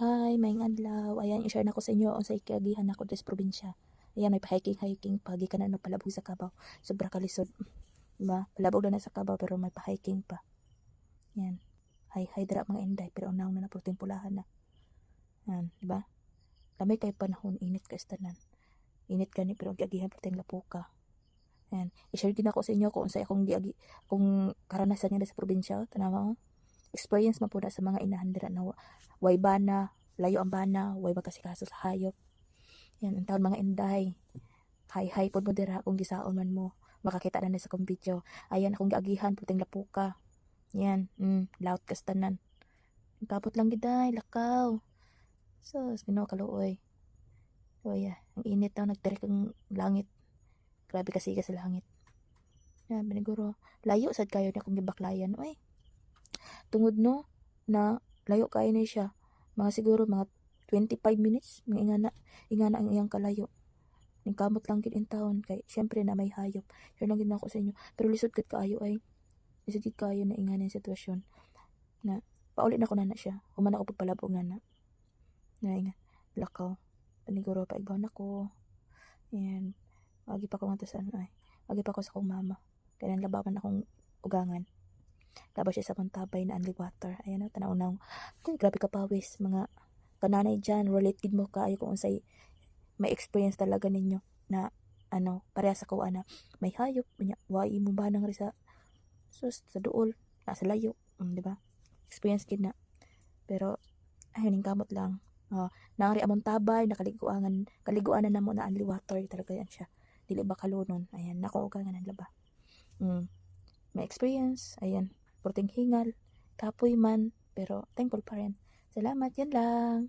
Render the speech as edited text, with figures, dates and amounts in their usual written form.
Hi, maayong adlaw. Ayan, i-share na ko sa inyo unsay kagihan ako sa probinsya. Ayan, may pa-hiking pa gikan na palabog sa Cavao. Sobra kalisod, diba? Palabog na sa Cavao pero may pa-hiking pa. Ayan. Hay dira mga inday pero unaw na puting pulahan na. Ayan, diba? Lamay kay panahon, init ka istanan. Init gani pero giagihan puting lapuka. Ayan, i-share din ako sa inyo kung unsay akong giagi kung karanasan niya sa probinsya, tanawa. Experience man po na sa mga inahan dira na way bana, layo ang bana, way magkasikaso sa hayop. Yan, ang taon mga inday. Hay pod mo dira kung gisaon man mo. Makakita na sa kong video. Ayan akong giagihan, puting lapuka. Yan, laut kastanan. Kapot lang giday, lakaw. Sus, Ginoo kaluoy. So, yeah, ang init daw, nagtirik ang langit. Grabe kasi sa langit. Yan, biniguro. Layo sad kayo na kung gibaklayan. Uy, tungod no na layo kayo na siya, mga siguro mga 25 minutes mga ingana ang iyang kalayo, ning kamot lang gid in town kay syempre na may hayop. Sure lang gid na ako sa inyo pero lisod gid kaayo ay lisod gid kaayo na ingana yung sitwasyon na paulit na ko na siya human ako pagpalabog na inga lakaw paniguro pa igbaw na ko. And agi pa ko nga tasan ay agi pa ko sa kong mama kaya nang labawan akong ugangan. Tapos siya sa pantabay na only water. Ayan o, tanaw na. Kung grabe ka pawis, mga kananay dyan, related mo kaayo kung unsay may experience talaga ninyo na ano, pareha sa kuha na may hayop, wai mo ba nang risa sa duol, nasa layo, di ba? Experience kid na. Pero, ayun, yung kamot lang. Nangari among tabay, kaliguanan na mo na only water, talaga yan siya. Dili ba kalunon? Ayan, nakuha nga ng laba. May experience, ayan. Porting hingal, kapoy man, pero thankful pa rin. Salamat, yan lang.